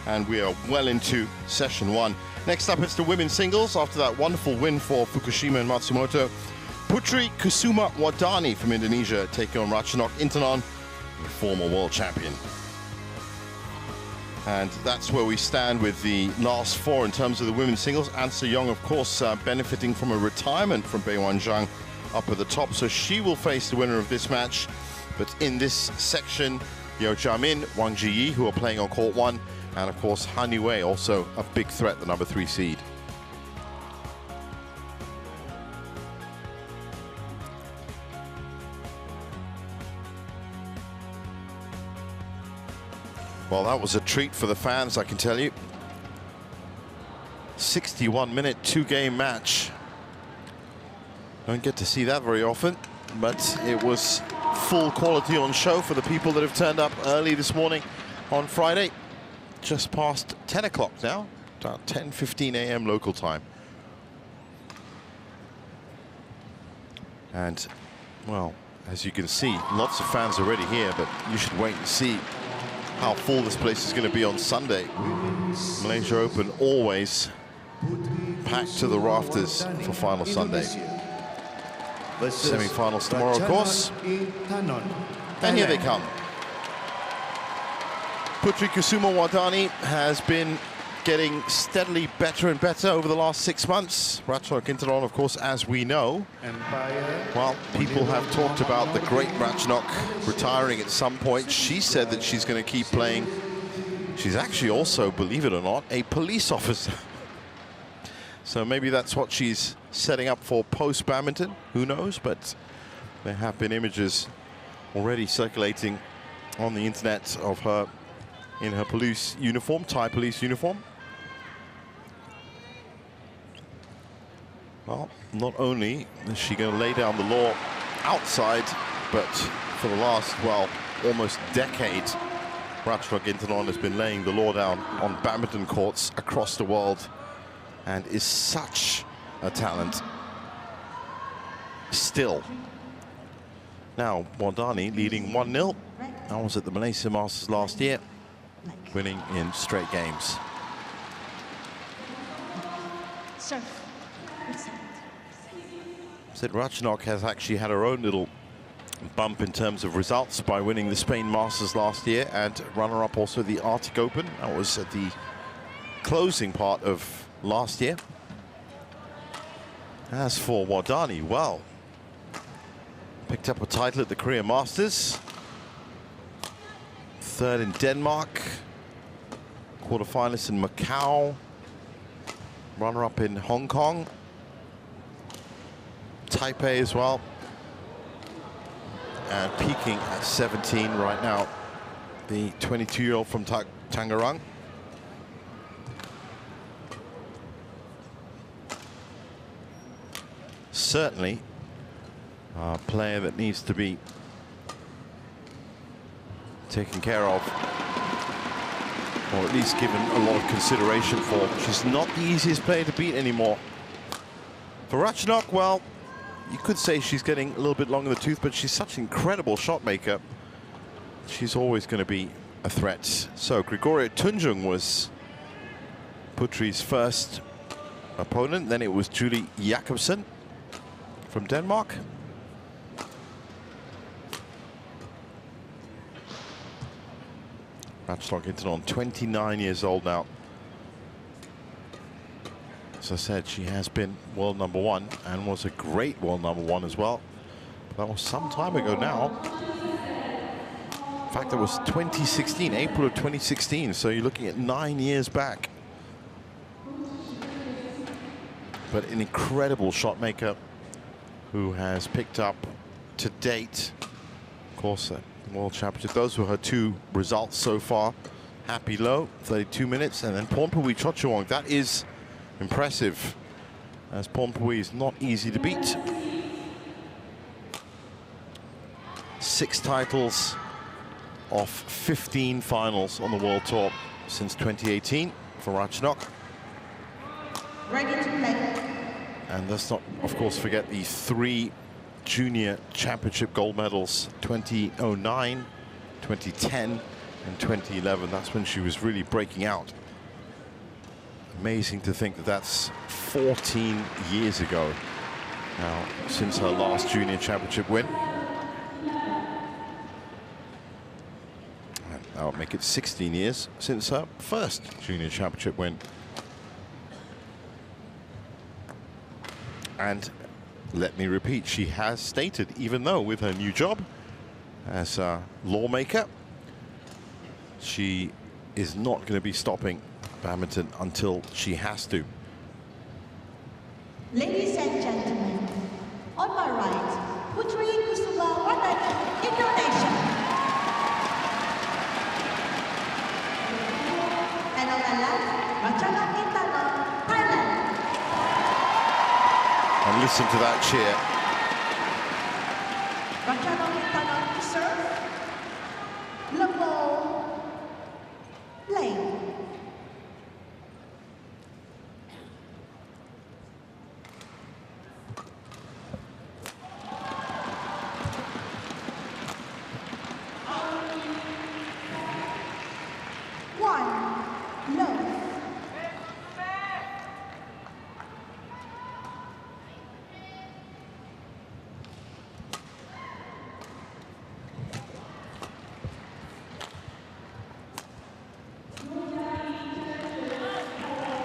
and we are well into session one. Next up, it's the women's singles. After that wonderful win for Fukushima and Matsumoto, Putri Kusuma Wardani from Indonesia taking on Ratchanok Intanon, the former world champion. And that's where we stand with the last four in terms of the women's singles. An Se-young, of course, benefiting from a retirement from Bae Wan-jang up at the top, so she will face the winner of this match. But in this section, Yeo Jia-min, Wang Ji-yi, who are playing on court one, and of course Han Yu-wei, also a big threat, the number 3 seed. Well, that was a treat for the fans, I can tell you. 61-minute, 2-game match. Don't get to see that very often, but it was full quality on show for the people that have turned up early this morning on Friday. Just past 10 o'clock now, about 10:15 a.m. local time. And, well, as you can see, lots of fans already here, but you should wait and see how full this place is going to be on Sunday. Malaysia Open always packed to the rafters for final Sunday. Semi-finals tomorrow, of course. And here they come. Putri Kusuma Wardani has been getting steadily better and better over the last 6 months. Ratchanok Intanon, of course, as we know. Well, people have talked about the great Ratchanok retiring at some point. She said that she's going to keep playing. She's actually also, believe it or not, a police officer. So maybe that's what she's setting up for post-badminton. Who knows? But there have been images already circulating on the internet of her in her police uniform, Thai police uniform. Well, not only is she going to lay down the law outside, but for the last, well, almost decade, Ratchanok Intanon has been laying the law down on badminton courts across the world and is such a talent still. Now, Wardani leading 1-0. I was at the Malaysia Masters last year, winning in straight games. Said Ratchanok has actually had her own little bump in terms of results by winning the Spain Masters last year and runner-up also the Arctic Open. That was at the closing part of last year. As for Wardani, well, picked up a title at the Korea Masters, third in Denmark, quarterfinalist in Macau, runner-up in Hong Kong, Taipei as well, and peaking at 17 right now, the 22-year-old from Tangerang. Certainly a player that needs to be taken care of, or at least given a lot of consideration for. She's not the easiest player to beat anymore. For Ratchanok, well, you could say she's getting a little bit long in the tooth, but she's such an incredible shot maker. She's always going to be a threat. So Gregoria Tunjung was Putri's first opponent. Then it was Julie Jacobsen from Denmark. Ratchanok Intanon, 29 years old now. As I said, she has been world #1 and was a great world #1 as well. But that was some time ago now. In fact, it was 2016, April of 2016. So you're looking at 9 years back. But an incredible shot maker who has picked up to date, of course, World Championship. Those were her 2 results so far. Happy Low, 32 minutes, and then Pornpui Chochuang. That is impressive, as Pornpui is not easy to beat. 6 titles off 15 finals on the World Tour since 2018 for Ratchanok. Ready to play. And let's not, of course, forget the 3 junior championship gold medals, 2009, 2010, in 2011. That's when she was really breaking out. Amazing to think that that's 14 years ago now since her last junior championship win. And that'll make it 16 years since her first junior championship win. And let me repeat, she has stated, even though with her new job as a lawmaker, she is not going to be stopping badminton until she has to. Ladies and gentlemen, on my right, Putri Kusuma Wardani, Indonesia. And on my left, Ratchanok Intanon, Thailand. And listen to that cheer. Ratchanok Intanon to serve. Level play.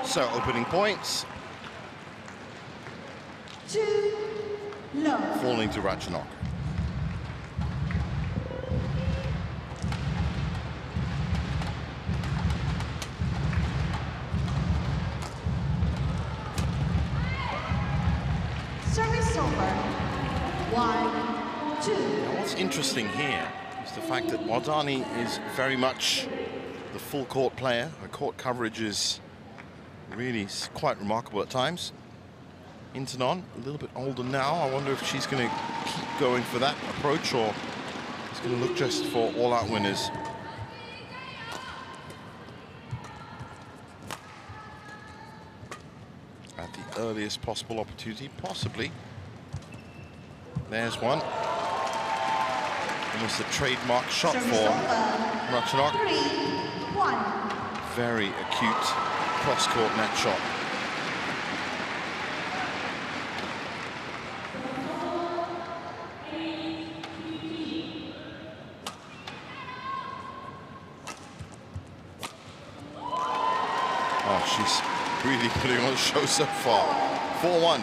So opening points. 2 low. Falling to Ratchanok. Service over. 1, 2. Now what's interesting here is the fact that Wardani is very much the full court player. Her court coverage is really quite remarkable at times. Intanon, a little bit older now. I wonder if she's going to keep going for that approach or is going to look just for all-out winners. At the earliest possible opportunity, possibly. There's one. Almost a trademark shot for Ratchanok. 3-1. Very acute cross-court net shot. Oh, she's really putting on a show so far. 4-1.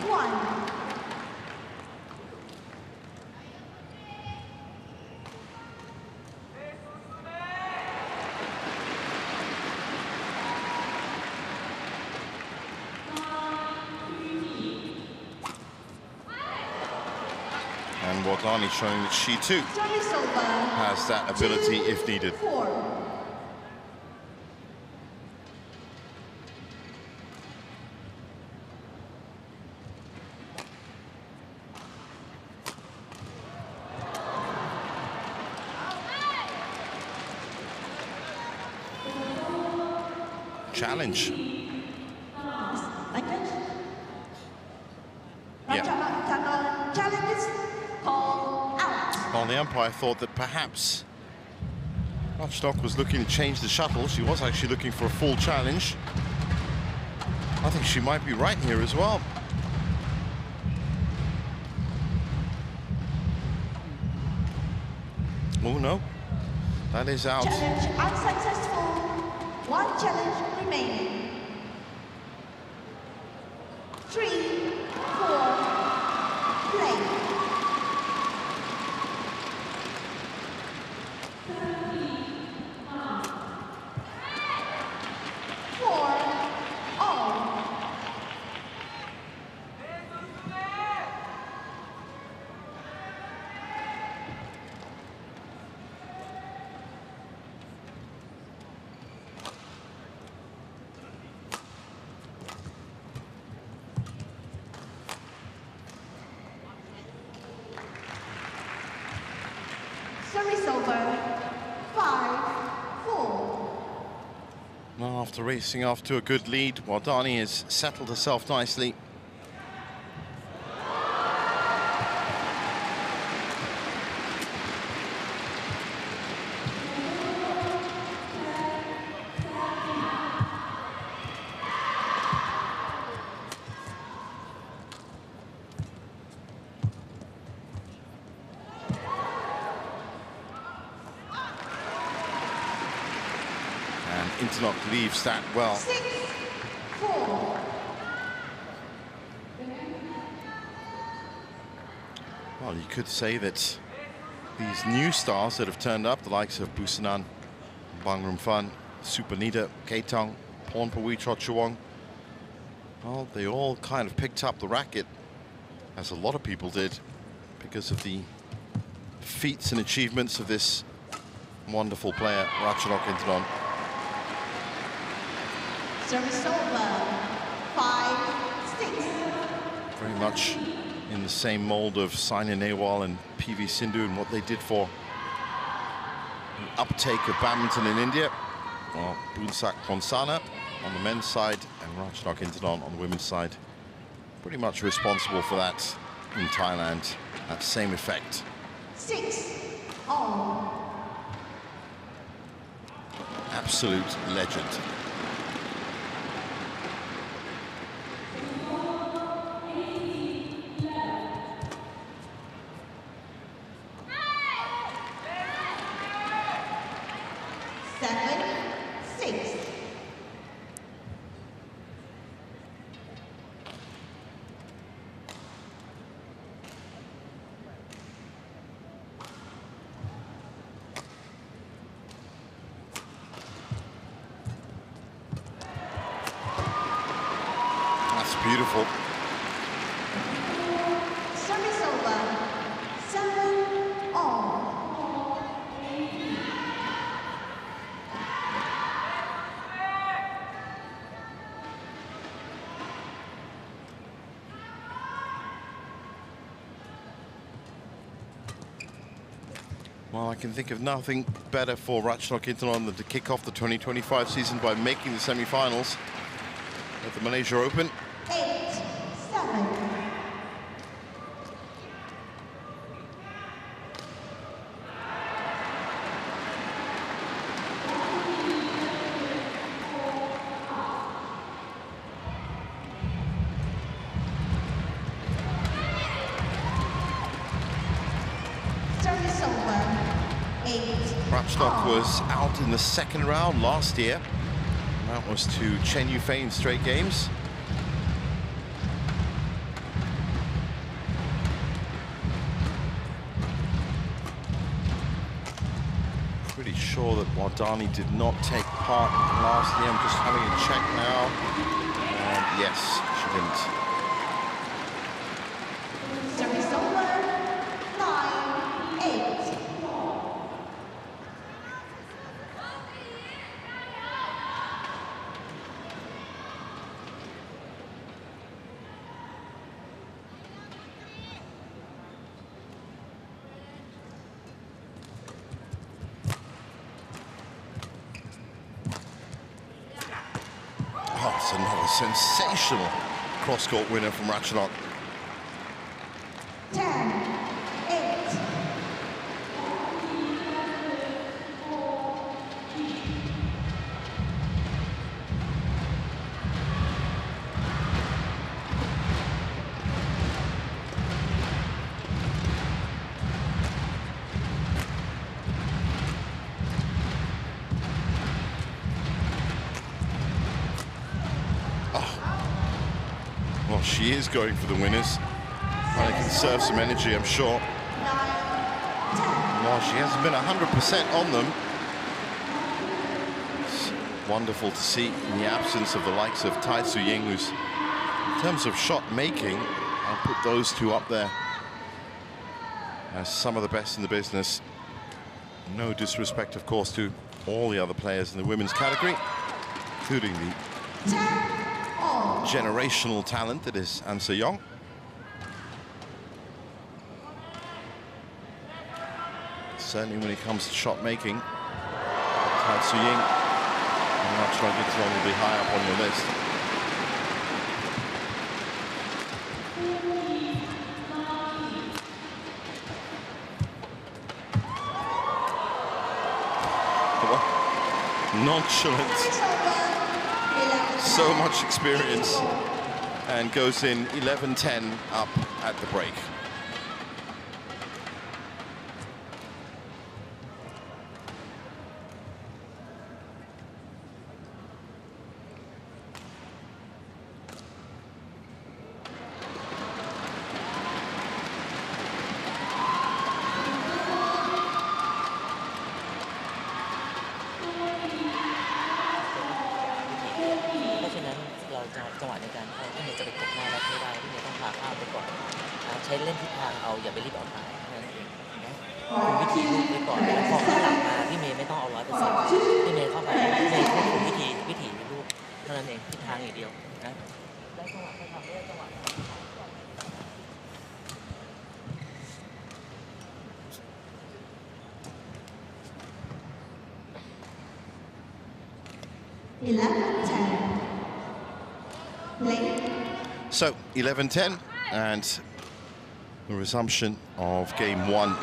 And Wardani showing that she too has that ability if needed. 4. Challenge. Yeah. Challenges called out. Well, the umpire thought that perhaps Ratchanok was looking to change the shuttle. She was actually looking for a full challenge. I think she might be right here as well. Oh no, that is out. Challenge unsuccessful. 1 challenge remaining. 3, 4, play. Service over. 5-4. Well, after racing off to a good lead, Wardani has settled herself nicely. Intanon leaves that well. 6-4. Well, you could say that these new stars that have turned up, the likes of Busanan, Bangrum Fan, Supanita, Keitang, Pornpawi, Chochuang, well, they all kind of picked up the racket, as a lot of people did, because of the feats and achievements of this wonderful player, Ratchanok Intanon. Service over. 5-6. Very much in the same mold of Saina Nehwal and PV Sindhu and what they did for the uptake of badminton in India. Well, Boonsak Ponsana on the men's side and Ratchanok Intanon on the women's side, pretty much responsible for that in Thailand. That same effect. 6-all. Absolute legend. Beautiful. Service over. 7-all. Well, I can think of nothing better for Ratchanok Intanon than to kick off the 2025 season by making the semi-finals at the Malaysia Open. 8-7. Service over. 8. Ratchanok was out in the second round last year. That was to Chen Yufei in straight games. Pretty sure that Wardani did not take part last year. I'm just having a check now. And yes, she didn't. Service over. 9-8. Oh, it's another sensational cross-court winner from Ratchanok. 10-8. Well, she is going for the winners. Trying to conserve some energy, I'm sure. 9-10. Well, she hasn't been 100% on them. It's wonderful to see in the absence of the likes of Tai Tzu Ying, who's, in terms of shot making, I'll put those two up there as some of the best in the business. No disrespect, of course, to all the other players in the women's category, including the 10-all. generational talent that is An Se-yong. Certainly when it comes to shot making, Tai Tzu Ying and Ratchanok Intanon will be high up on your list. Nonchalant, so much experience, and goes in 11-10 up at the break. จังหวะในการเข้าพี่เมย์จะไปกดหน้ารับไม่ได้พี่เมย์ต้องพาข้ามไปก่อนใช้เล่นทิศทางเอาอย่าไปรีบออกมานั่นเองนะคุมวิธีลูกไว้ก่อนแล้วพอข้างหลังมาพี่เมย์ไม่ต้องเอา100%พี่เมย์เข้าไปพี่เมย์ควบคุมวิถีลูกเท่านั้นเองทิศทางอย่างเดียวนะได้จังหวะไปทำได้จังหวะ 11-10. Late. So 11-10 and the resumption of game 1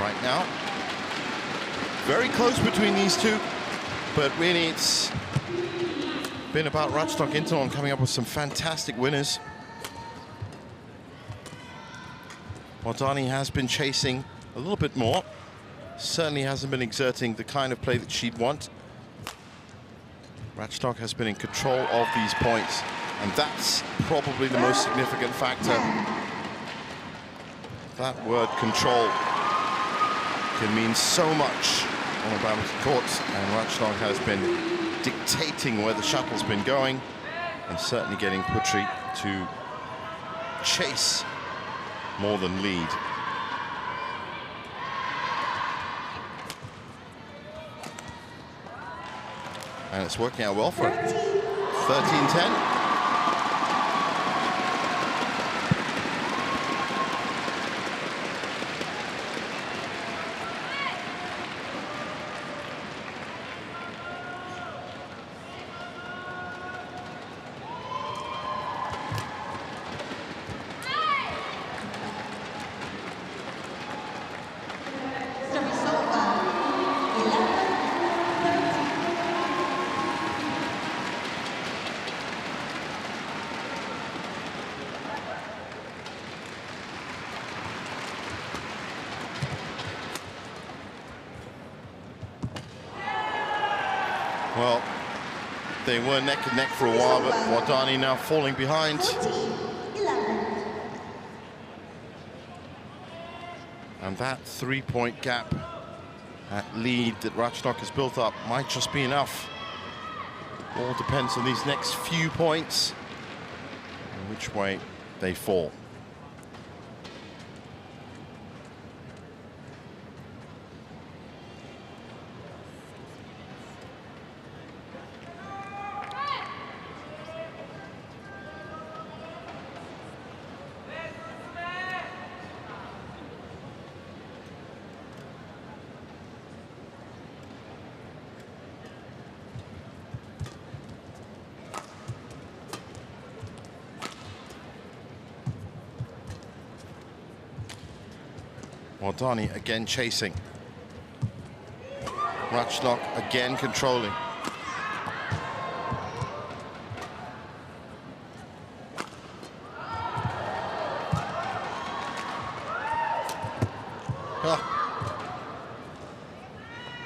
right now. Very close between these two, but really it's been about Ratchanok Intanon coming up with some fantastic winners. Wardani has been chasing a little bit more. Certainly hasn't been exerting the kind of play that she'd want. Ratchanok has been in control of these points, and that's probably the most significant factor. That word control can mean so much on a badminton court, and Ratchanok has been dictating where the shuttle's been going, and certainly getting Putri to chase more than lead. And it's working out well for her. 13-10. Well, they were neck and neck for a while, but Wardani now falling behind. 14-11. And that 3-point gap, that lead that Ratchanok has built up might just be enough. All depends on these next few points and which way they fall. Wardani again chasing. Ratchanok again controlling.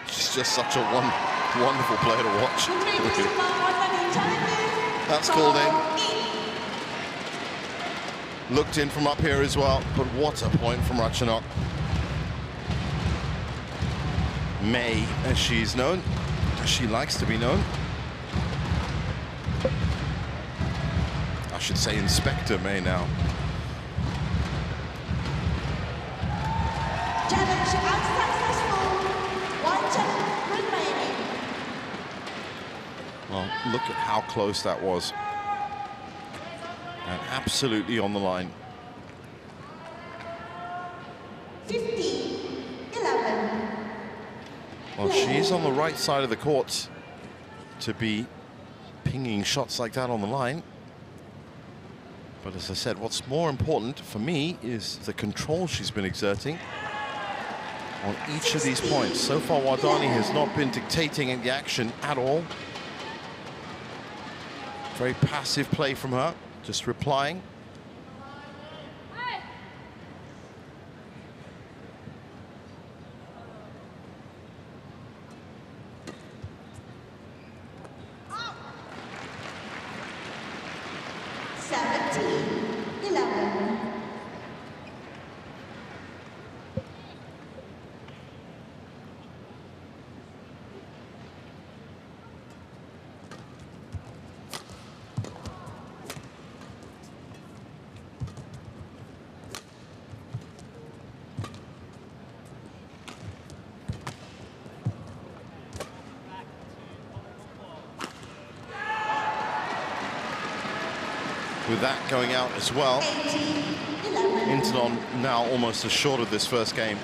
She's just such a wonderful player to watch. That's called in. Looked in from up here as well, but what a point from Ratchanok. May, as she's known, as she likes to be known. I should say Inspector May now. Challenge unsuccessful. 1 challenge remaining. Well, look at how close that was. And absolutely on the line. 15-11. Well, she's on the right side of the court to be pinging shots like that on the line. But as I said, what's more important for me is the control she's been exerting on each of these points. So far, Wardani has not been dictating the action at all. Very passive play from her, just replying. with that going out as well. Intanon now almost assured of this first game.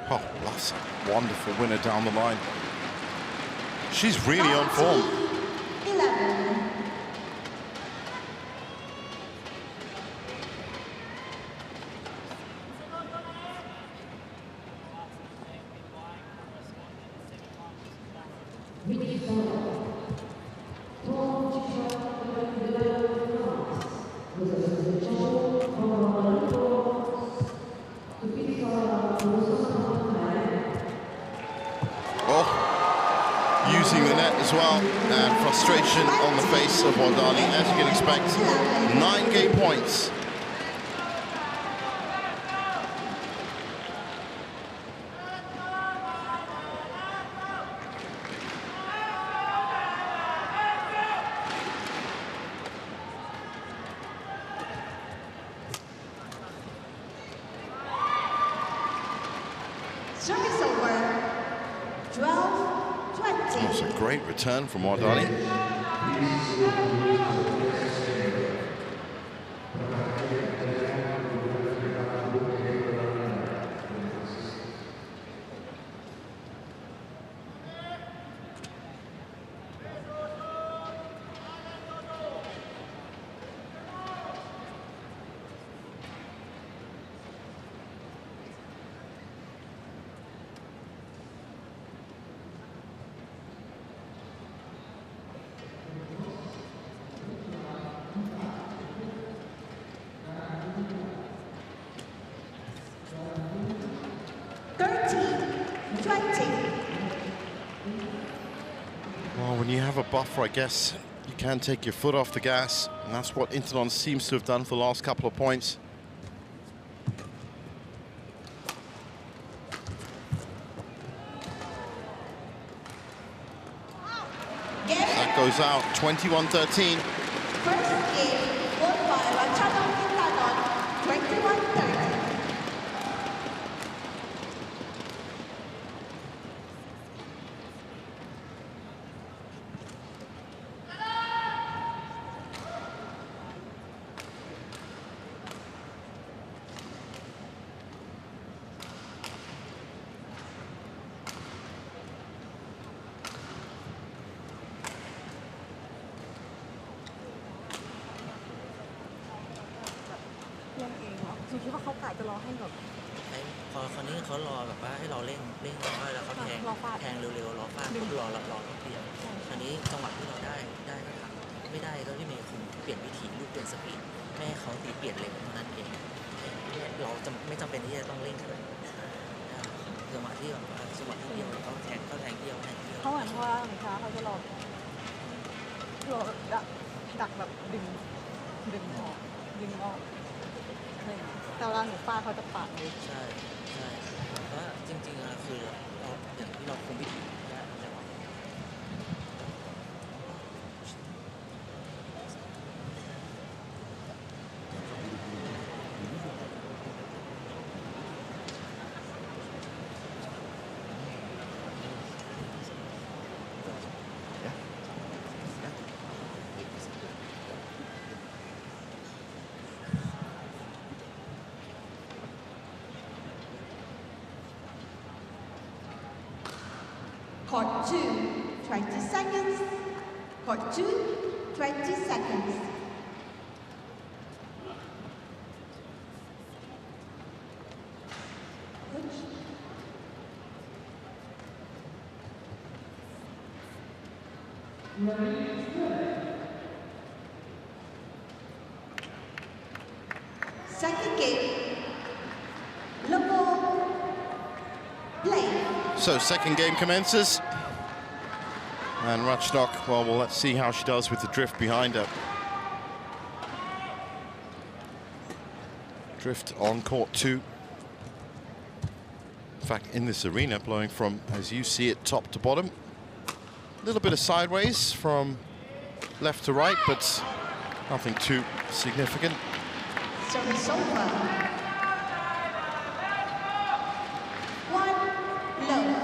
Oh, that's a wonderful winner down the line. She's really on form. 11. Using the net as well, and frustration on the face of Wardani, as you can expect. 9 game points. Service over. 12. That's a great return from Wardani. Well, when you have a buffer, I guess you can take your foot off the gas, and that's what Intanon seems to have done for the last couple of points. That goes out, 21-13. First game won by Ratchanok Intanon, 21-30.พอคนนี้เขารอแบบว่าให้เราเร่งน้อยแล้วเขาแทงเร็วๆรอฟาดปุ๊บรอเขาเปลี่ยนคราวนี้จังหวะที่เราได้ก็ทำไม่ได้ก็ที่เมย์คงเปลี่ยนวิธีลูกเปลี่ยนสปีดไม่ให้เขาตีเปลี่ยนเร็วเท่านั้นเองเราไม่จำเป็นที่จะต้องเร่งเลยจังหวะที่แบบจังหวะที่เดียวเขาแทงเดียวเขาเหมือนว่าเหมือนช้าเขาจะรอดักแบบดึงออกแต่เวลาหนูฟาดเขาจะปาดเลยใช่เพราะว่าจริงๆอะคือเราอย่างที่เราคุมวิธีได้แต่ว่าCourt 2, 20 seconds. Court 2, 20 seconds. Second game. Level play. So second game commences. And Ratchanok, well, let's see how she does with the drift behind her. Drift on court 2. In fact, in this arena, blowing from, as you see it, top to bottom. A little bit of sideways from left to right, but nothing too significant. Service over. 1 low.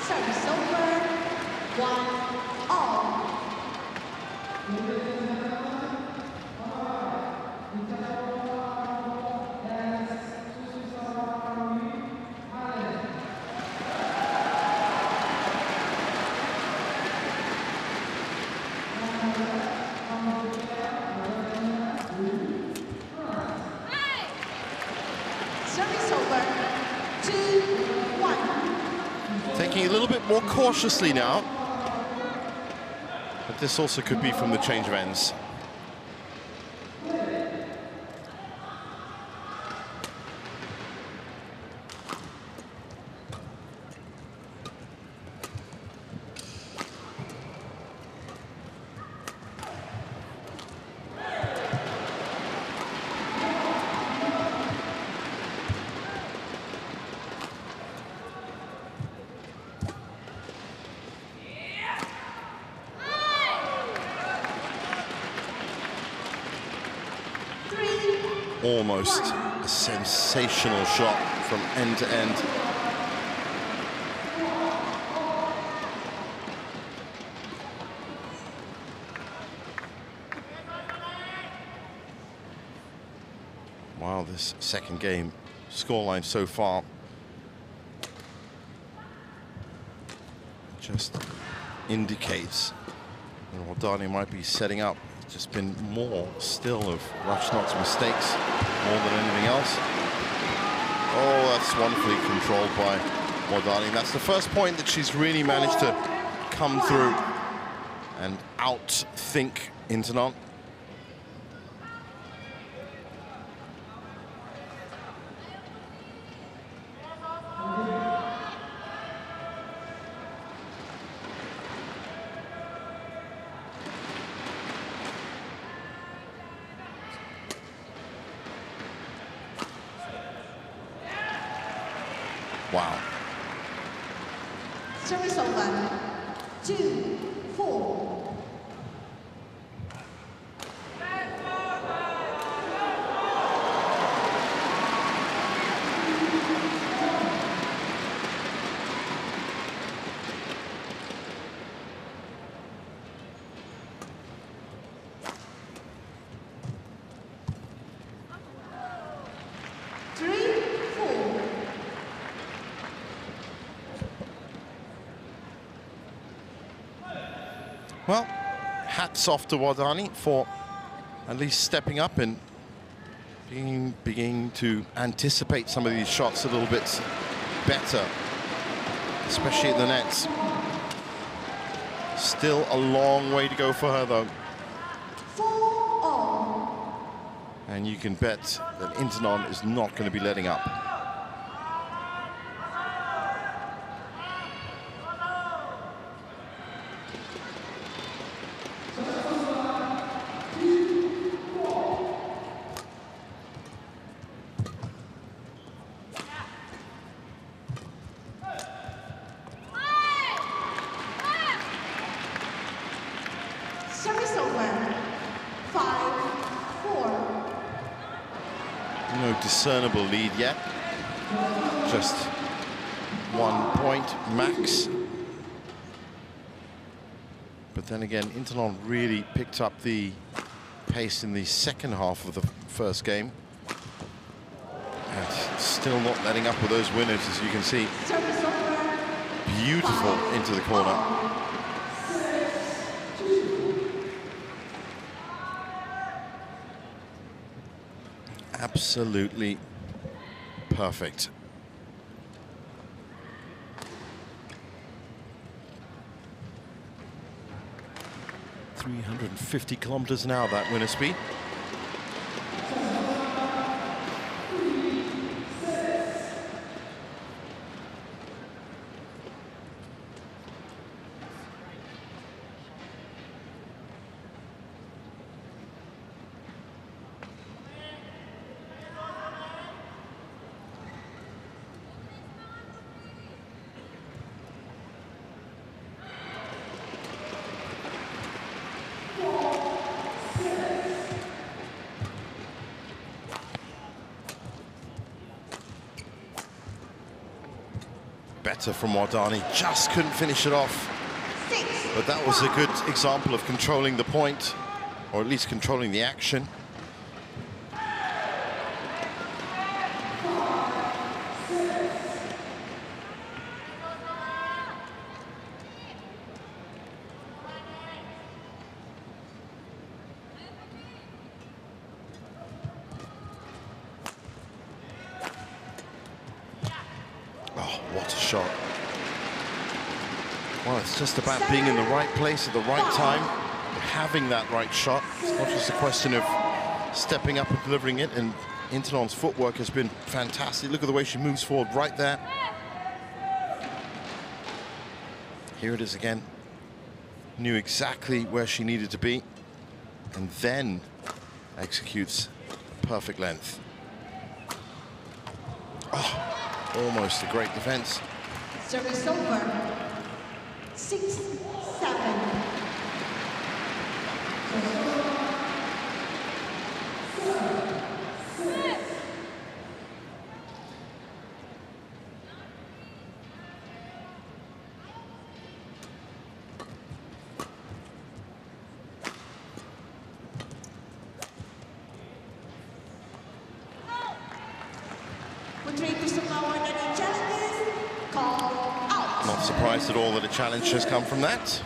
Service over. 1-all. Service over. 2-1. Taking a little bit more cautiously now. But this also could be from the change of ends. Almost a sensational shot from end to end. Wow, this second game scoreline so far just indicates that Wardani might be setting up. Just been more still of Ratchanok's mistakes more than anything else. Oh, that's wonderfully controlled by Wardani. That's the first point that she's really managed to come through and outthink Intanon. Wow. Service over. 2-4. Well, hats off to Wardani for at least stepping up and beginning to anticipate some of these shots a little bit better, especially at the nets. Still a long way to go for her, though. 4-all. And you can bet that Intanon is not going to be letting up. Service over. 5-4. No discernible lead yet. Just 1 point max. But then again, Intanon really picked up the pace in the second half of the first game. And still not letting up with those winners, as you can see. Service over. Beautiful into the corner. Absolutely perfect. 350 kilometers an hour, that winner speed. Better from Wardani, just couldn't finish it off. But that was a good example of controlling the point, or at least controlling the action. What a shot. Well, it's just about being in the right place at the right time, having that right shot. It's not just a question of stepping up and delivering it, and Intanon's footwork has been fantastic. Look at the way she moves forward right there. Here it is again. Knew exactly where she needed to be, and then executes perfect length. Oh. Almost a great defense. Service over. 6-7. Putri Kusuma Wardani challenges, call out. Not surprised at all that a challenge has come from that.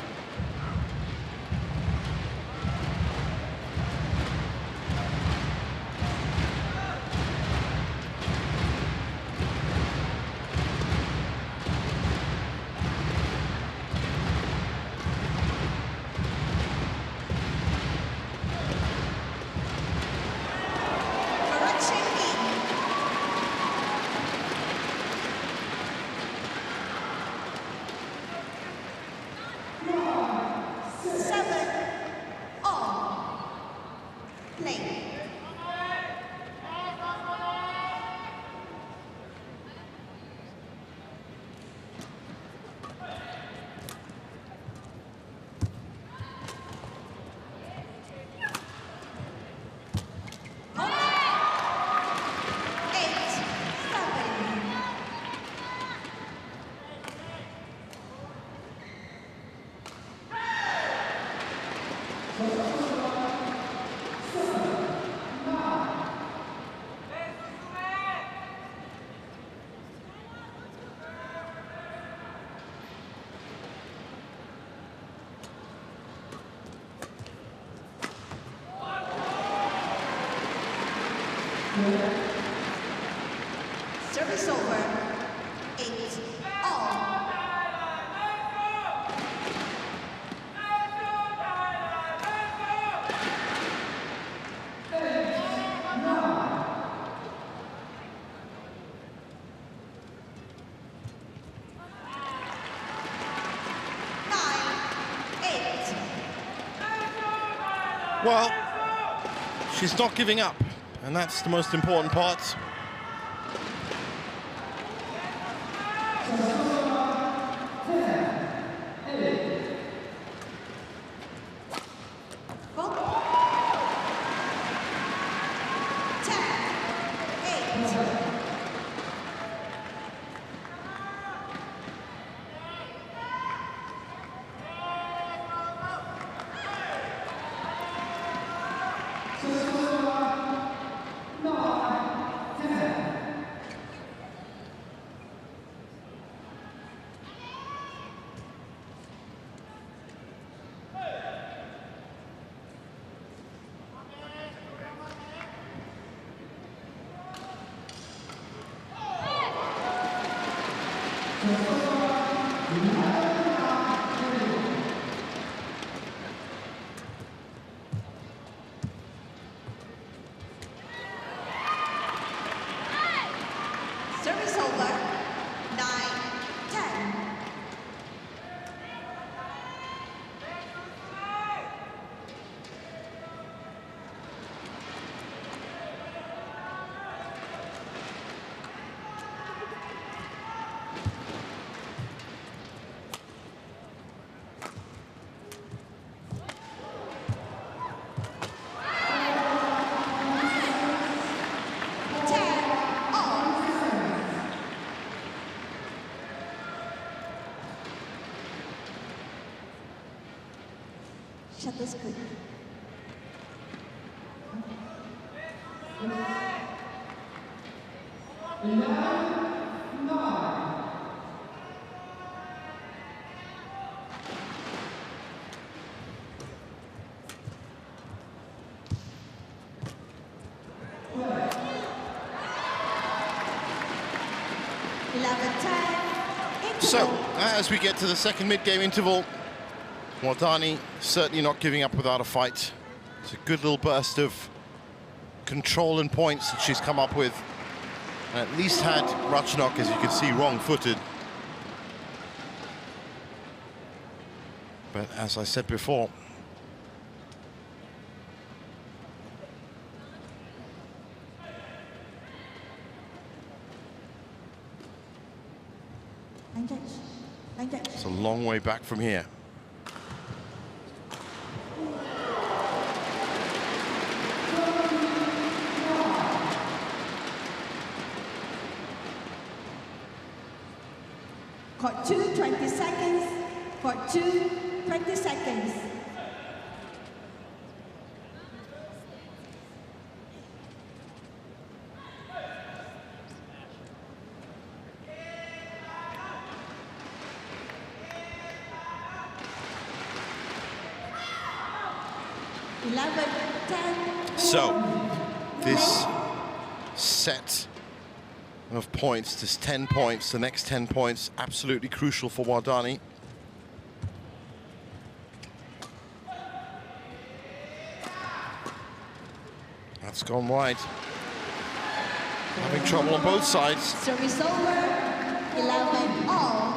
Service over. 8-all. Well, she's not giving up, and that's the most important part. Shutters quick. So, as we get to the second mid-game interval, Wardani certainly not giving up without a fight. It's a good little burst of control and points that she's come up with. And at least had Ratchanok, as you can see, wrong-footed. But as I said before, it's a long way back from here. Court 2, 20 seconds. Court 2, 20 seconds. So, this set of points, this 10 points, the next 10 points, absolutely crucial for Wardani. That's gone wide. Having trouble on both sides. Service over, 11 all.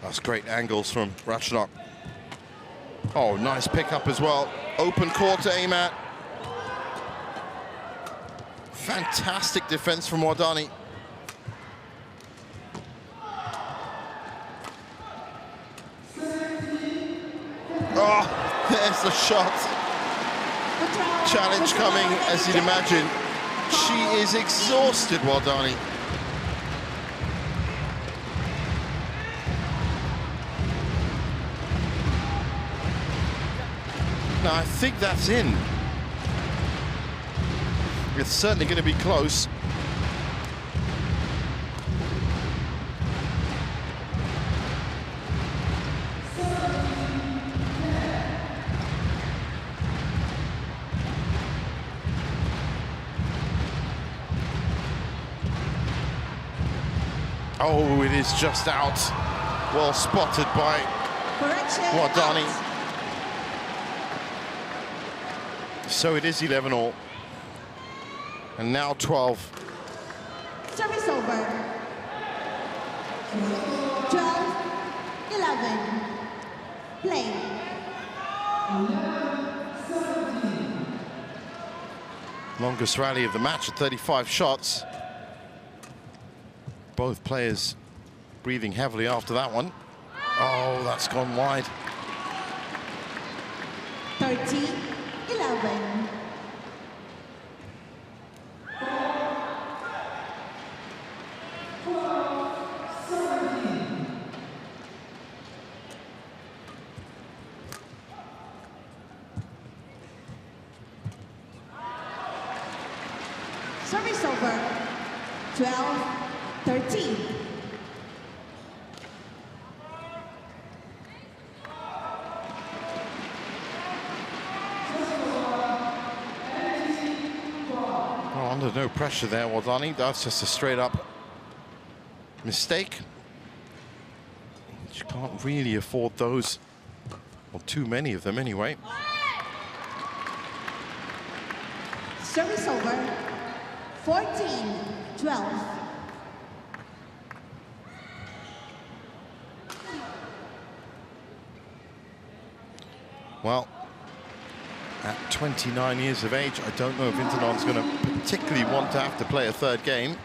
That's great angles from Ratchanok. Oh, nice pickup as well. Open court to aim at. Fantastic defense from Wardani. Oh, there's the shot. Challenge coming, as you'd imagine. She is exhausted, Wardani. Now, I think that's in. It's certainly going to be close. Oh, it is just out. Well spotted by Wardani. So it is 11 all. And now 12. Service over. 12, 11. Play. Longest rally of the match at 35 shots. Both players breathing heavily after that one. Oh, that's gone wide. 13, 11. Service over. 12, 13. Under no pressure there, Wardani. That's just a straight up mistake. You can't really afford those, or too many of them anyway. Service over. 14, 12. Well, at 29 years of age, I don't know if Intanon's going to particularly want to have to play a third game.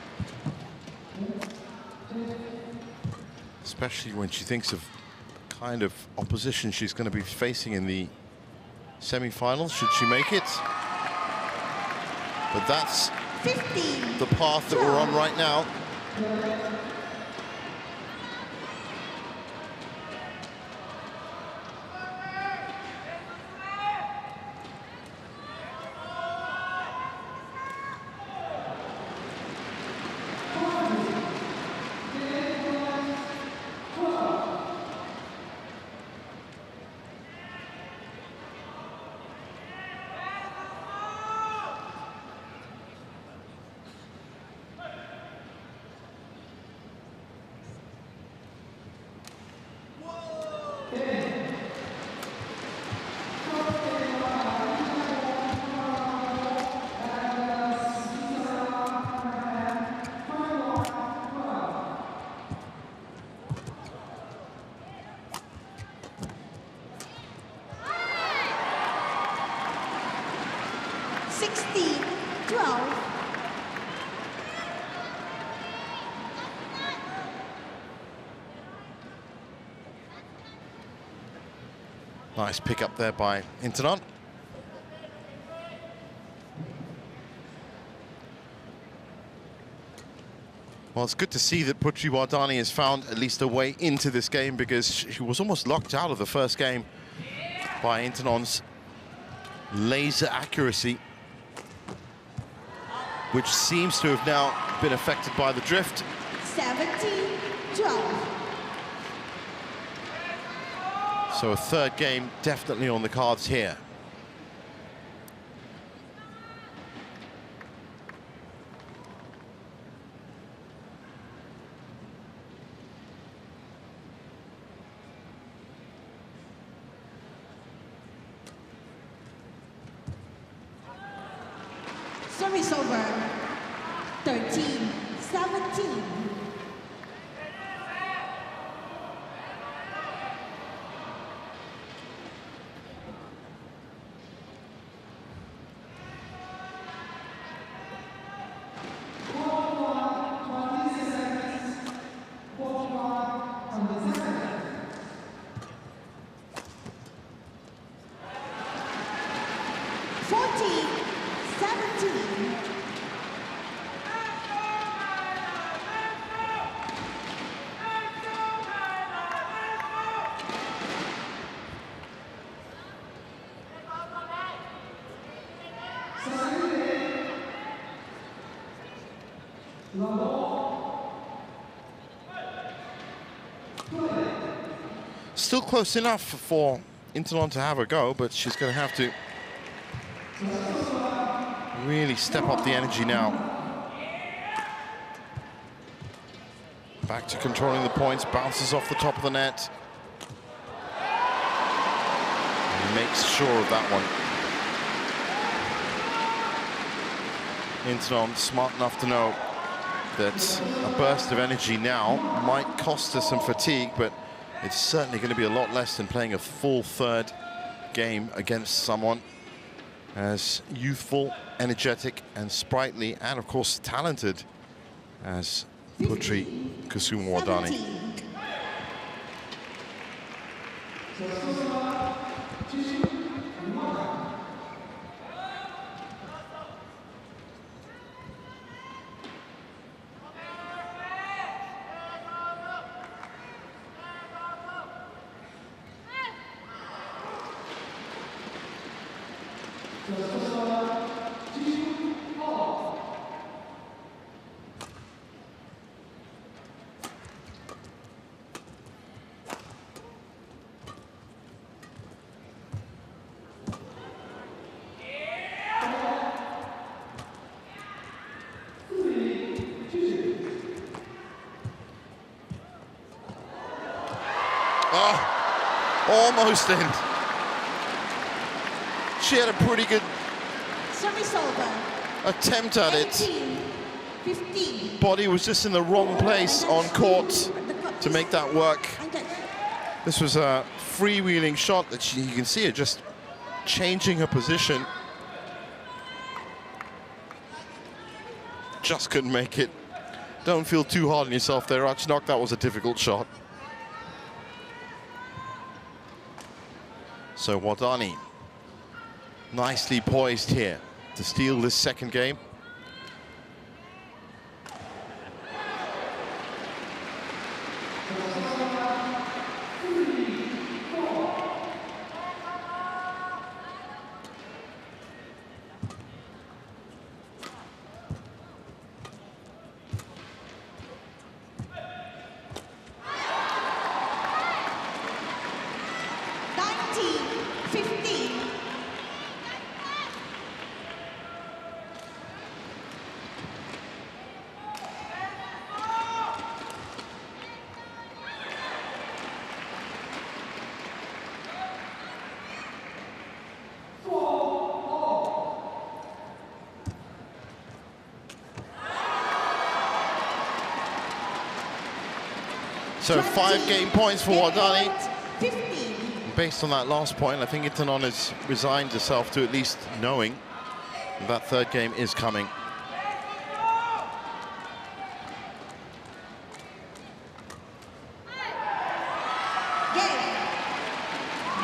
Especially when she thinks of the kind of opposition she's going to be facing in the semi-finals, should she make it. But that's 15, the path that we're on right now. Nice pick up there by Intanon. Well, it's good to see that Putri Wardani has found at least a way into this game, because she was almost locked out of the first game by Intanon's laser accuracy, which seems to have now been affected by the drift. 17-12. So a third game definitely on the cards here. Service over. 13-17. Still close enough for Intanon to have a go, but she's going to have to really step up the energy now. Back to controlling the points, bounces off the top of the net. And makes sure of that one. Intanon smart enough to know that a burst of energy now might cost her some fatigue, but it's certainly going to be a lot less than playing a full third game against someone as youthful, energetic, and sprightly, and of course talented as Putri Kusuma Wardani. Almost in. She had a pretty good attempt at it. 15. Body was just in the wrong place on court to make that work. This was a freewheeling shot that you can see her just changing her position. Just couldn't make it. Don't feel too hard on yourself there, Ratchanok. That was a difficult shot. So Wardani nicely poised here to steal this second game. So 5 game points for Wardani. Based on that last point, I think Intanon has resigned herself to at least knowing that third game is coming.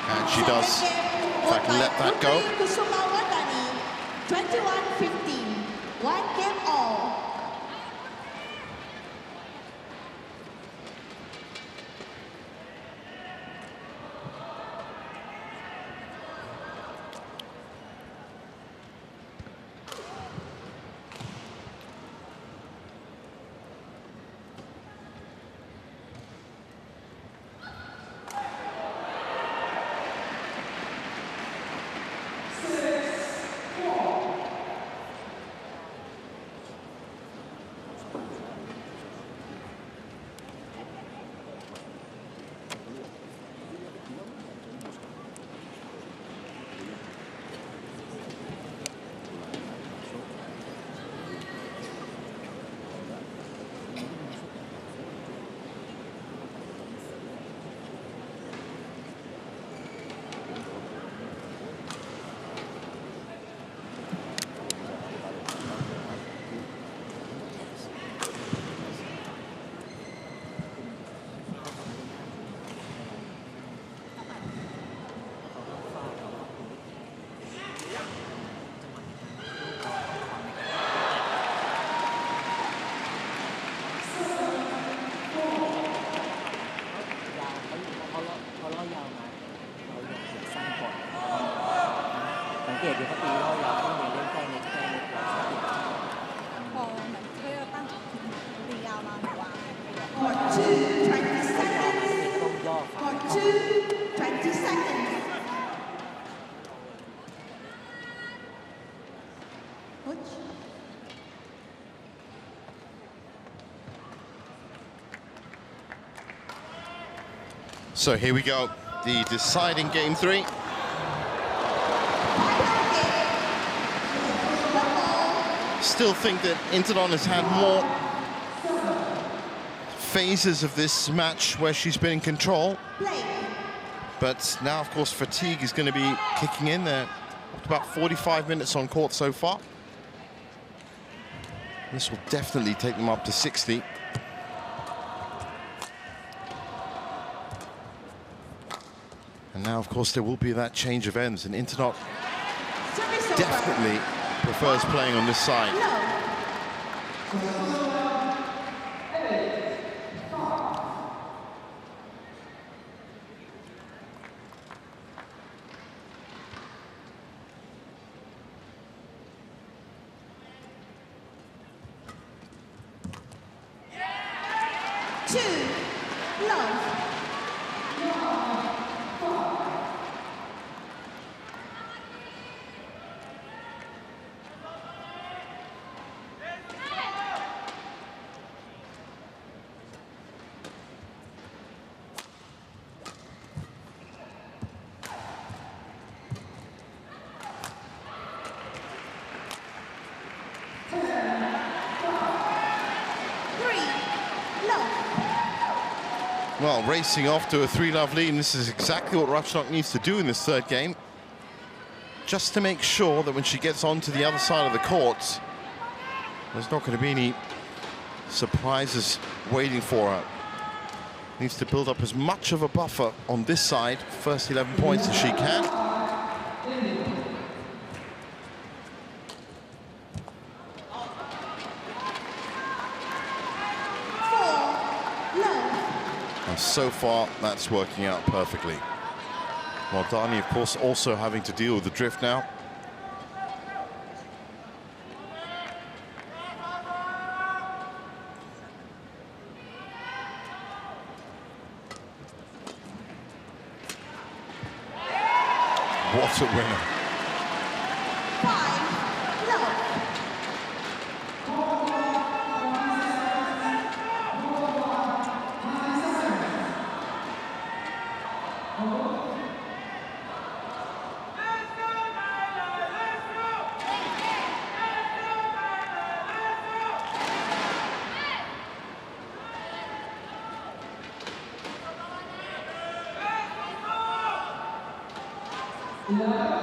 And she does, in fact, let that go. Putri Kusuma Wardani, 21-15, 1 game all. So here we go, the deciding game 3. Still think that Intanon has had more phases of this match where she's been in control. But now, of course, fatigue is going to be kicking in there. About 45 minutes on court so far. This will definitely take them up to 60. And now, of course, there will be that change of ends, and Intanon definitely prefers playing on this side. well, racing off to a 3-love lead, and this is exactly what Ratchanok needs to do in this third game, just to make sure that when she gets onto the other side of the court, there's not going to be any surprises waiting for her. Needs to build up as much of a buffer on this side, first 11 points as she can. And so far, that's working out perfectly. Wardani, of course, also having to deal with the drift now. What a winner. 5-love.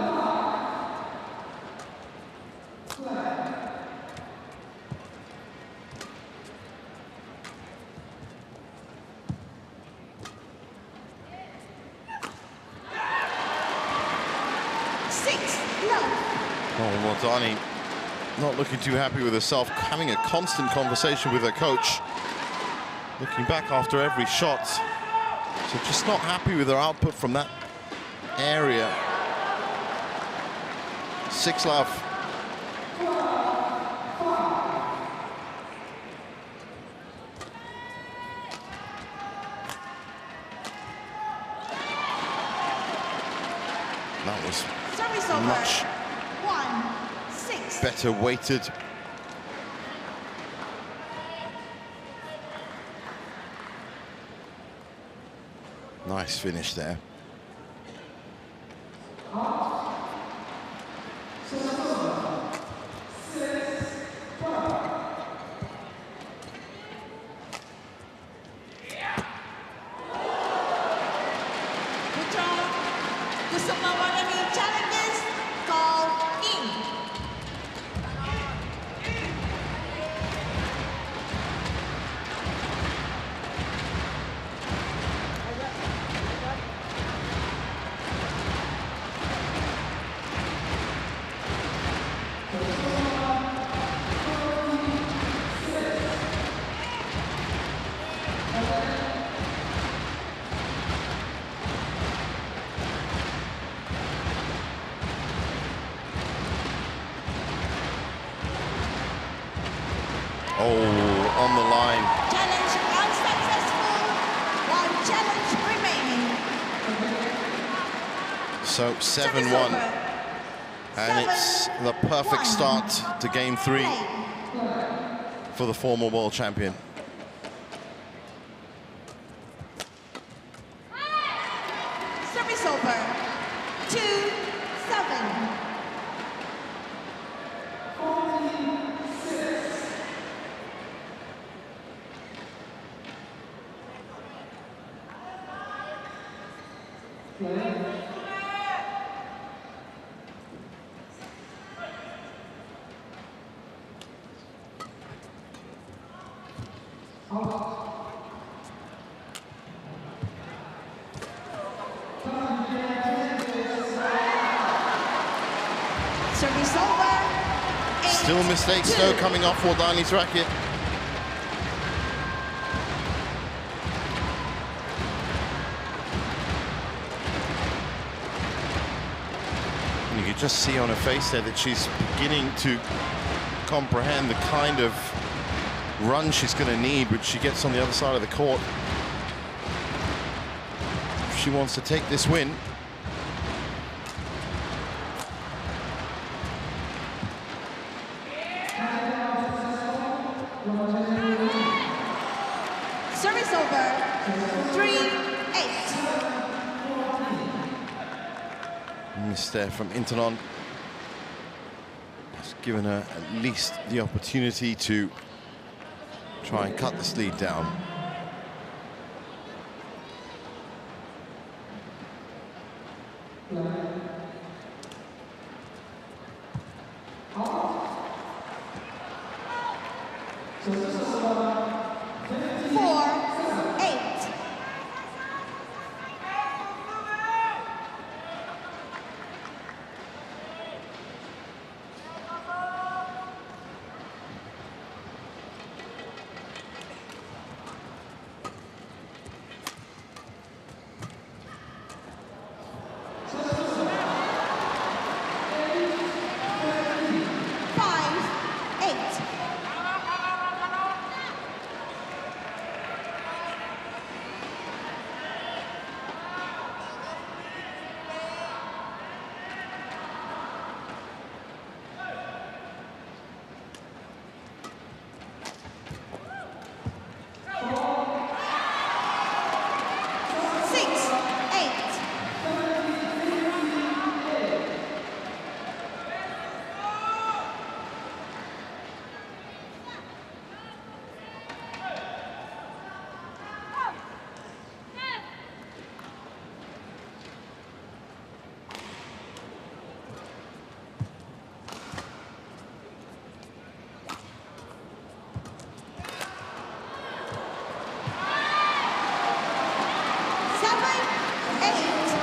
Wardani not looking too happy with herself, having a constant conversation with her coach, looking back after every shot, so just not happy with her output from that area. 6-love. That was much better weighted. Nice finish there. Putri Kusuma Wardani challenges, call in. Oh, on the line. Challenge unsuccessful. One challenge remaining. So 7-1. And it's the perfect start to game 3 for the former world champion. Service over. 2-7. Service over. Still mistakes though coming off Wardani's racket. And you can just see on her face there that she's beginning to comprehend the kind of run she's going to need when she gets on the other side of the court. If she wants to take this win. Service over. 3-8. Miss there from Intanon. Has given her at least the opportunity to try and cut this lead down.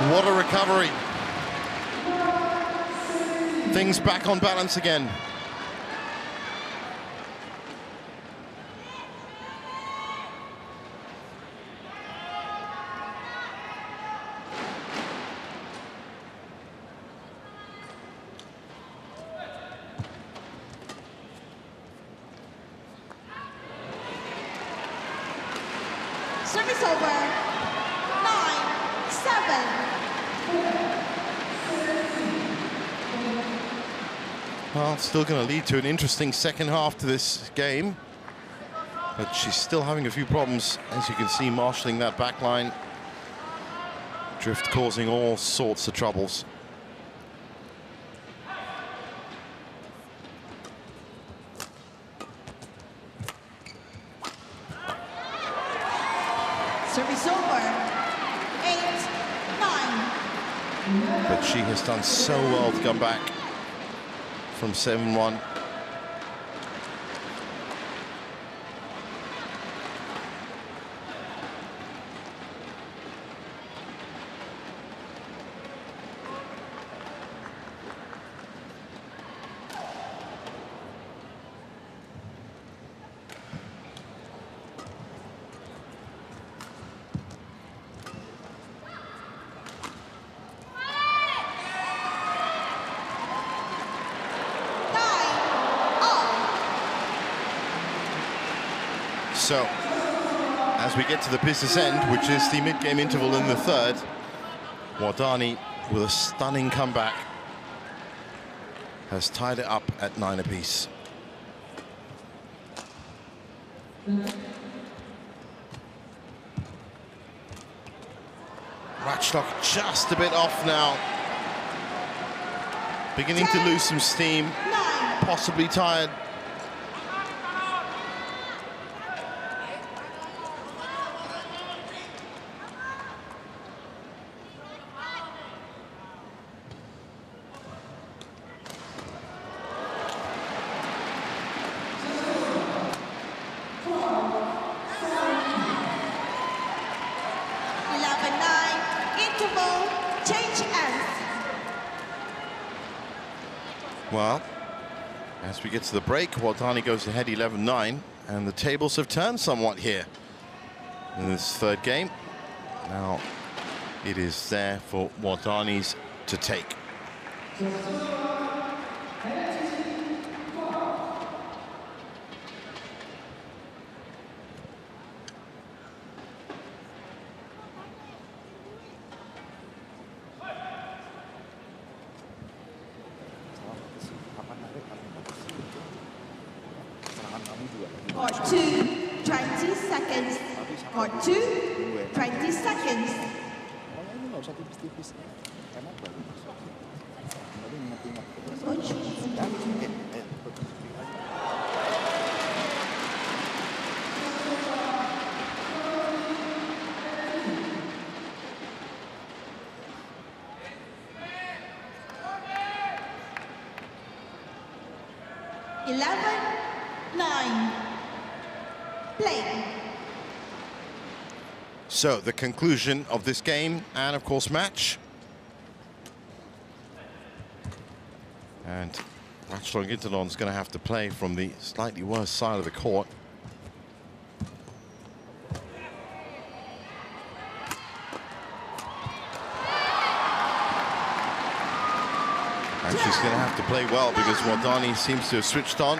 What a recovery. Things back on balance again. Service over. 9-7. Well, still going to lead to an interesting second half to this game. But she's still having a few problems, as you can see, marshalling that back line. Drift causing all sorts of troubles. Service over. 8-9. But she has done so well to come back from 7-1. So, as we get to the business end, which is the mid-game interval in the third, Wardani, with a stunning comeback, has tied it up at 9 apiece. Ratchanok just a bit off now. Beginning to lose some steam, possibly tired. Well, as we get to the break, Wardani goes ahead 11-9, and the tables have turned somewhat here in this third game. Now, it is there for Wardani's to take. Court 2, 20 seconds. Court 2, 20 seconds. 11-9. Play. So the conclusion of this game and of course match. And Ratchanok Intanon is going to have to play from the slightly worse side of the court. And she's going to have to play well because Wardani seems to have switched on.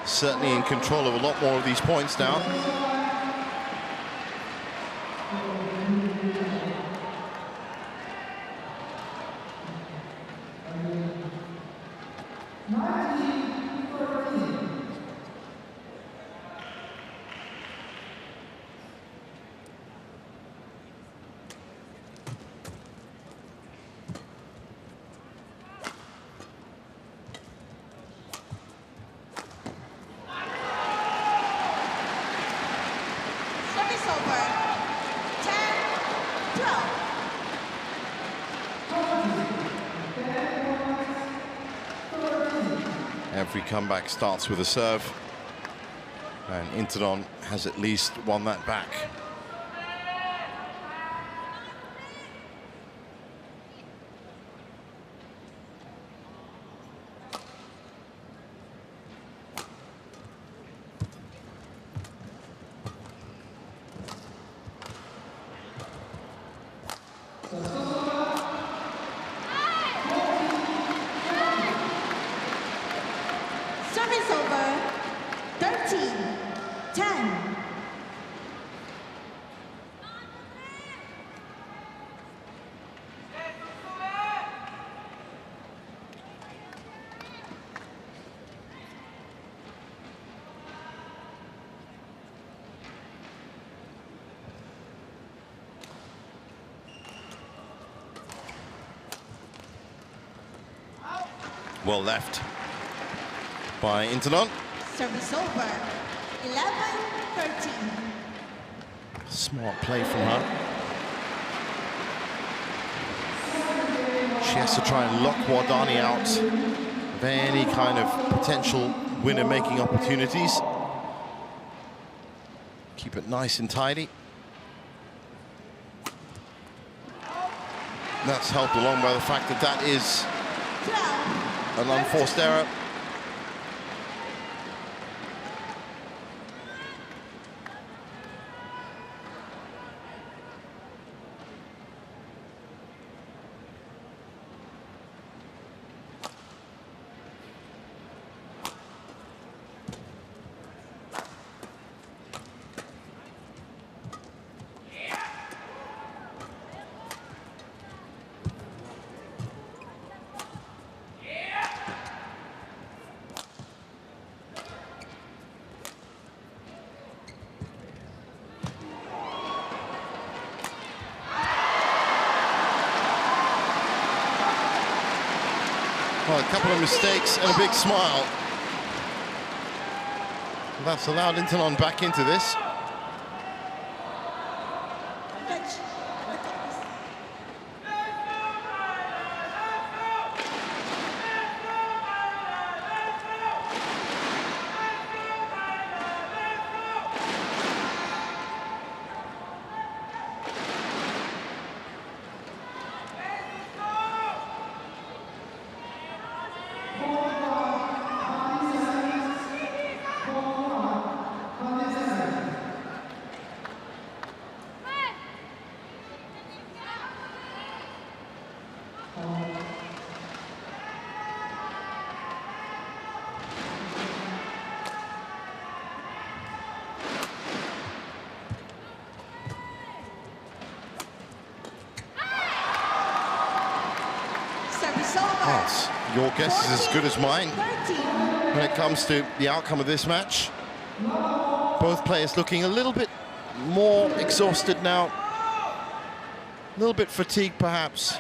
Certainly in control of a lot more of these points now. Every comeback starts with a serve, and Intanon has at least won that back. Service over. 13-10. Well left by Intanon. Service over. 11-13. Smart play from her. She has to try and lock Wardani out of any kind of potential winner-making opportunities. Keep it nice and tidy. That's helped along by the fact that that is an unforced error. Well, a couple of mistakes and a big smile. That's allowed Intanon back into this. Your guess is as good as mine when it comes to the outcome of this match. Both players looking a little bit more exhausted now, a little bit fatigued perhaps.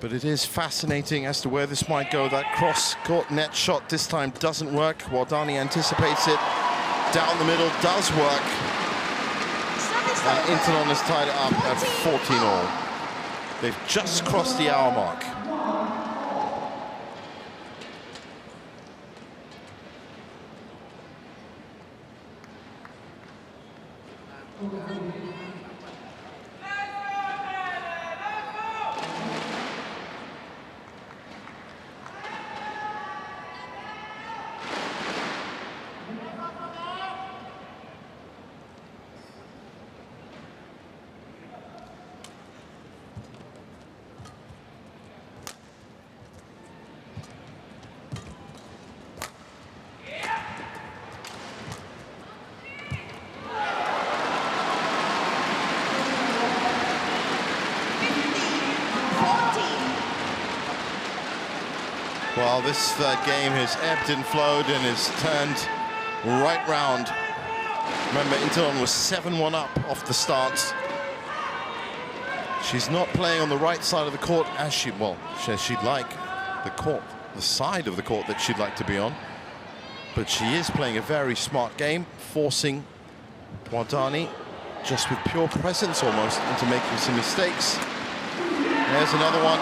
But it is fascinating as to where this might go. That cross-court net shot this time doesn't work. Wardani anticipates it. Down the middle does work. And Intanon has tied it up at 14 all. They've just crossed the hour mark. Well, this game has ebbed and flowed and has turned right round. Remember, Intanon was 7-1 up off the start. She's not playing on the right side of the court as she'd like. The side of the court that she'd like to be on. But she is playing a very smart game, forcing Wardani just with pure presence almost into making some mistakes. There's another one.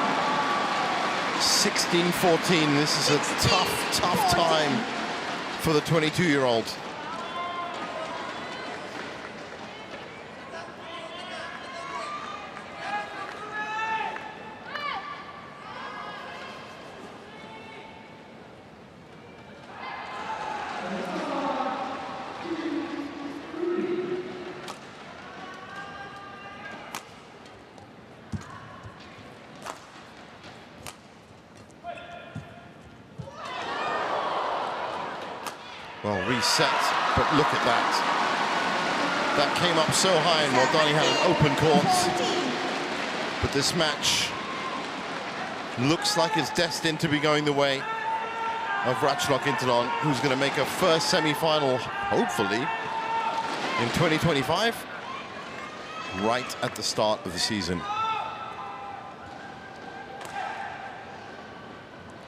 16-14. This is a tough time for the 22-year-old. Well, reset, but look at that. That came up so high and Wardani had an open court. But this match looks like it's destined to be going the way of Ratchanok Intanon, who's going to make a first semi-final, hopefully, in 2025, right at the start of the season.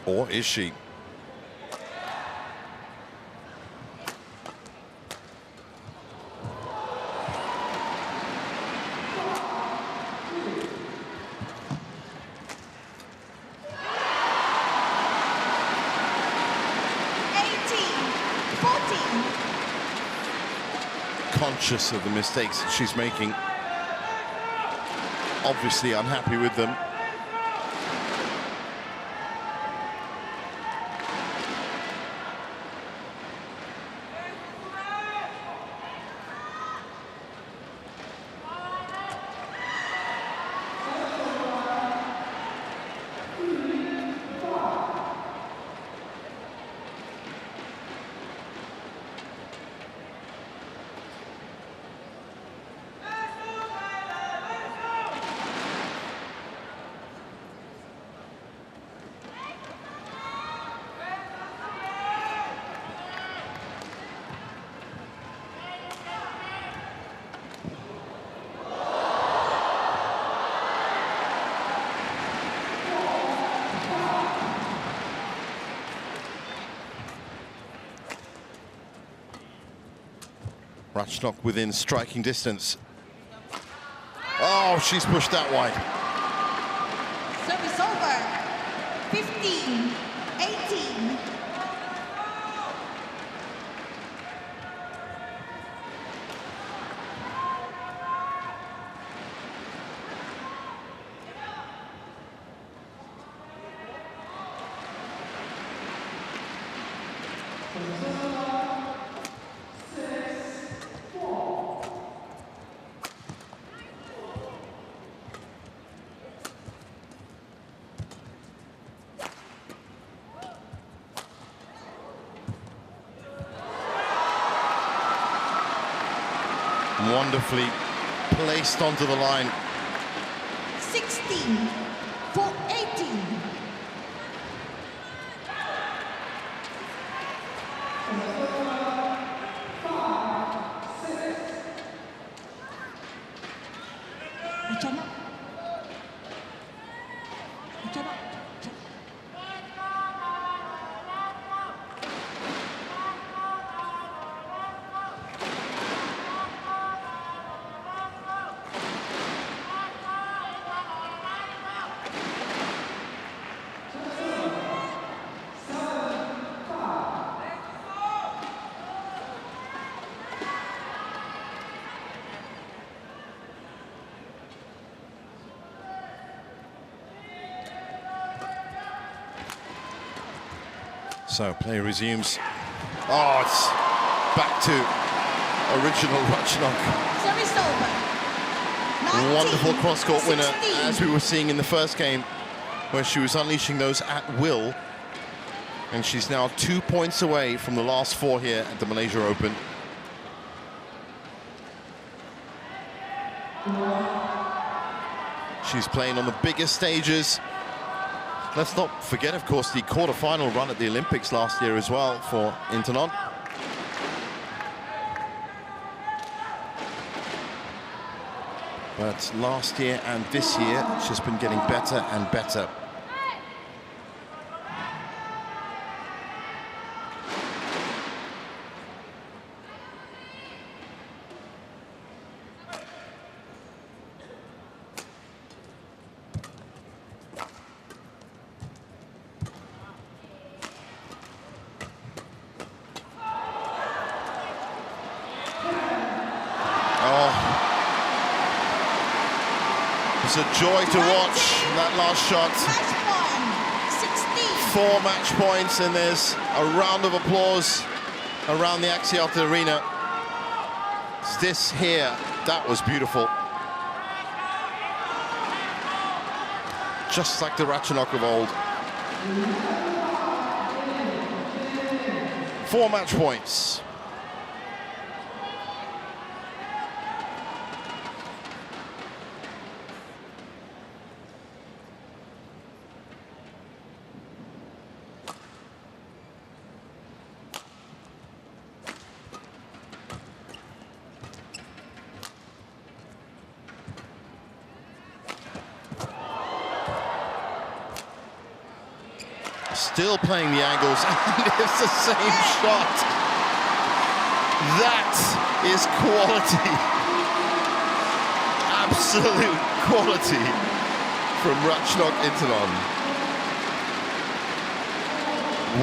Or is she? Conscious of the mistakes that she's making, obviously unhappy with them. Ratchanok within striking distance. Oh, she's pushed that wide. Service over. 15-18. Wonderfully placed onto the line. 16-18. Ratchanok. So play resumes. Oh, it's back to original Ratchanok. Service over. Wonderful cross-court winner, 16. as we were seeing in the first game, where she was unleashing those at will. And she's now 2 points away from the last 4 here at the Malaysia Open. She's playing on the biggest stages. Let's not forget, of course, the quarterfinal run at the Olympics last year as well for Intanon. But last year and this year, she's been getting better and better. It's a joy to watch that last shot. Match point, 16. 4 match points, and there's a round of applause around the Axiata Arena. It's this here, that was beautiful. Just like the Ratchanok of old. 4 match points. Still playing the angles, and it's the same shot. That is quality. Absolute quality from Ratchanok Intanon.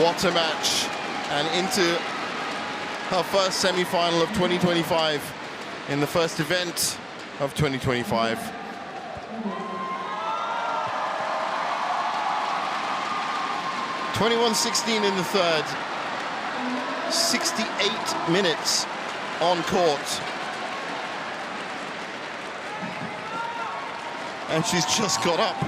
What a match. And into her first semi-final of 2025 in the first event of 2025. 21-16 in the third. 68 minutes on court. And she's just got up.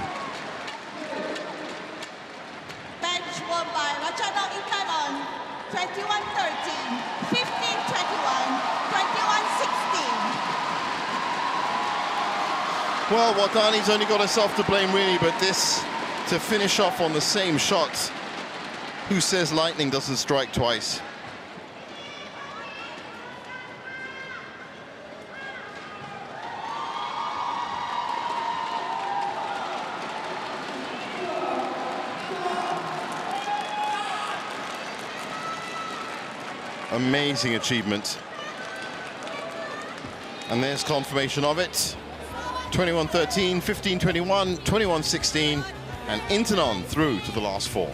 Bench won by Ratchanok Intanon, 21-13, 15-21, 21-16. Well, Wardani's only got herself to blame, really, but this to finish off on the same shot. Who says lightning doesn't strike twice? Amazing achievement. And there's confirmation of it. 21-13, 15-21, 21-16, and Intanon through to the last 4.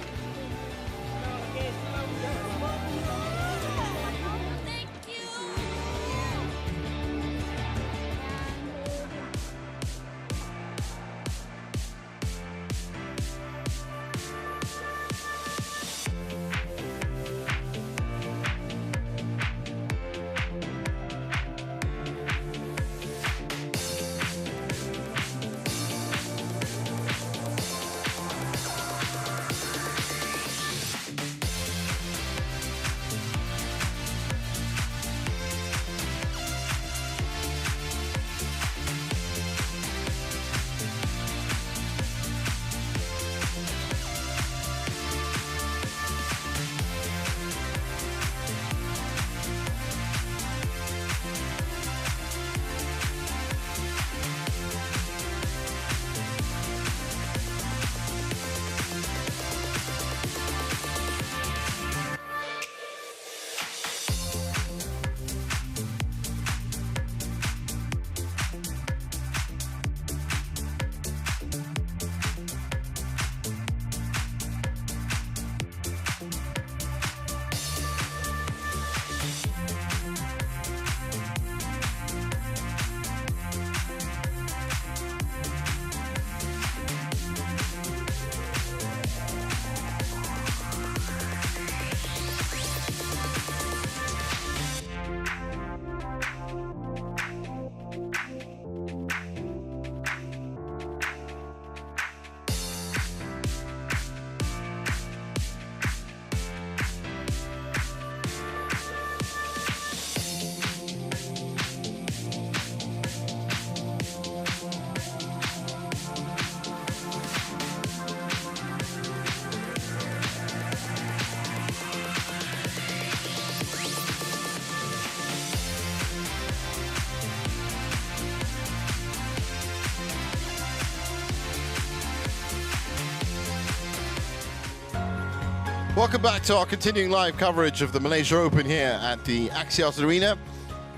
Welcome back to our continuing live coverage of the Malaysia Open here at the Axiata Arena,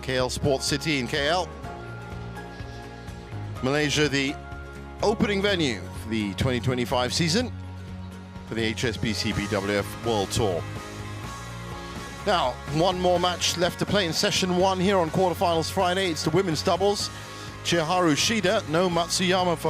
KL Sports City in KL. Malaysia, the opening venue for the 2025 season for the HSBC BWF World Tour. Now, one more match left to play in session 1 here on quarterfinals Friday. It's the women's doubles. Chiharu Shida, no Matsuyama for her.